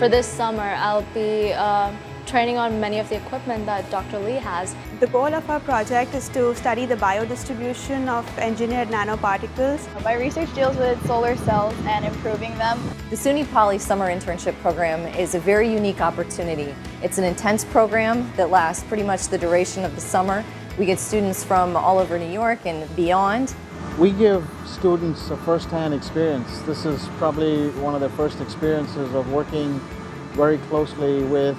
For this summer, I'll be training on many of the equipment that Dr. Lee has. The goal of our project is to study the biodistribution of engineered nanoparticles. My research deals with solar cells and improving them. The SUNY Poly Summer Internship Program is a very unique opportunity. It's an intense program that lasts pretty much the duration of the summer. We get students from all over New York and beyond. We give students a first-hand experience. This is probably one of their first experiences of working very closely with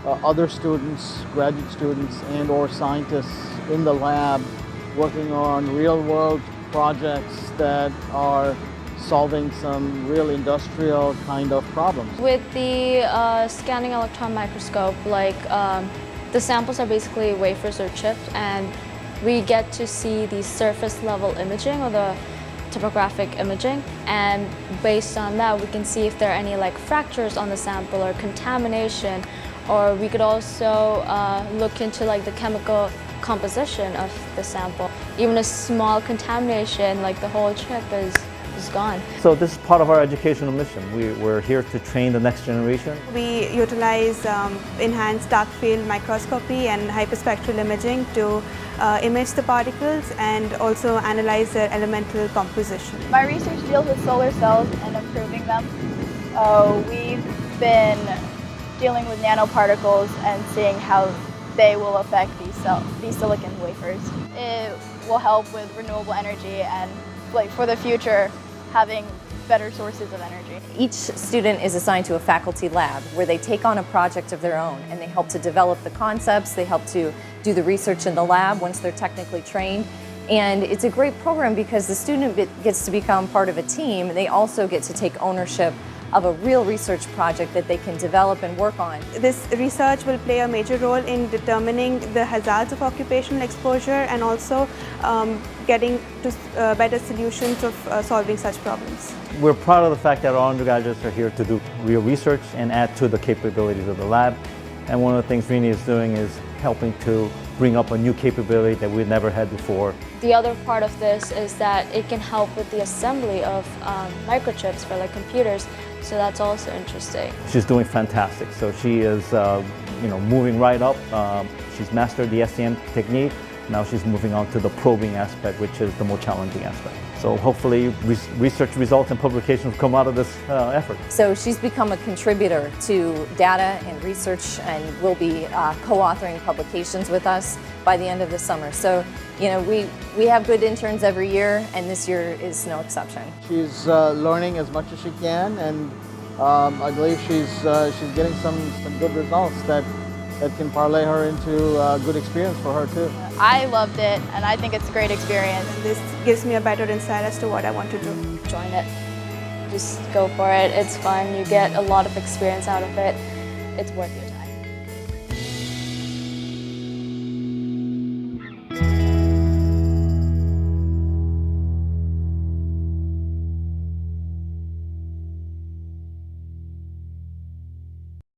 other students, graduate students and or scientists in the lab working on real-world projects that are solving some real industrial kind of problems. With the scanning electron microscope, the samples are basically wafers or chips, and we get to see the surface level imaging or the topographic imaging, and based on that we can see if there are any fractures on the sample or contamination, or we could also look into the chemical composition of the sample. Even a small contamination, the whole chip is gone. So this is part of our educational mission. We're here to train the next generation. We utilize enhanced dark field microscopy and hyperspectral imaging to image the particles and also analyze their elemental composition. My research deals with solar cells and improving them. We've been dealing with nanoparticles and seeing how they will affect these silicon wafers. It will help with renewable energy and for the future, having better sources of energy. Each student is assigned to a faculty lab where they take on a project of their own and they help to develop the concepts, they help to do the research in the lab once they're technically trained. And it's a great program because the student gets to become part of a team. They also get to take ownership of a real research project that they can develop and work on. This research will play a major role in determining the hazards of occupational exposure and also getting to better solutions of solving such problems. We're proud of the fact that our undergraduates are here to do real research and add to the capabilities of the lab. And one of the things Rini is doing is helping to bring up a new capability that we've never had before. The other part of this is that it can help with the assembly of microchips for computers, so that's also interesting. She's doing fantastic. So she is moving right up. She's mastered the SEM technique. Now she's moving on to the probing aspect, which is the more challenging aspect. So hopefully research results and publications will come out of this effort. So she's become a contributor to data and research and will be co-authoring publications with us by the end of the summer. So we have good interns every year, and this year is no exception. She's learning as much as she can, and I believe she's getting some good results that can parlay her into a good experience for her too. I loved it, and I think it's a great experience. This gives me a better insight as to what I want to do. Join it. Just go for it. It's fun. You get a lot of experience out of it. It's worth it.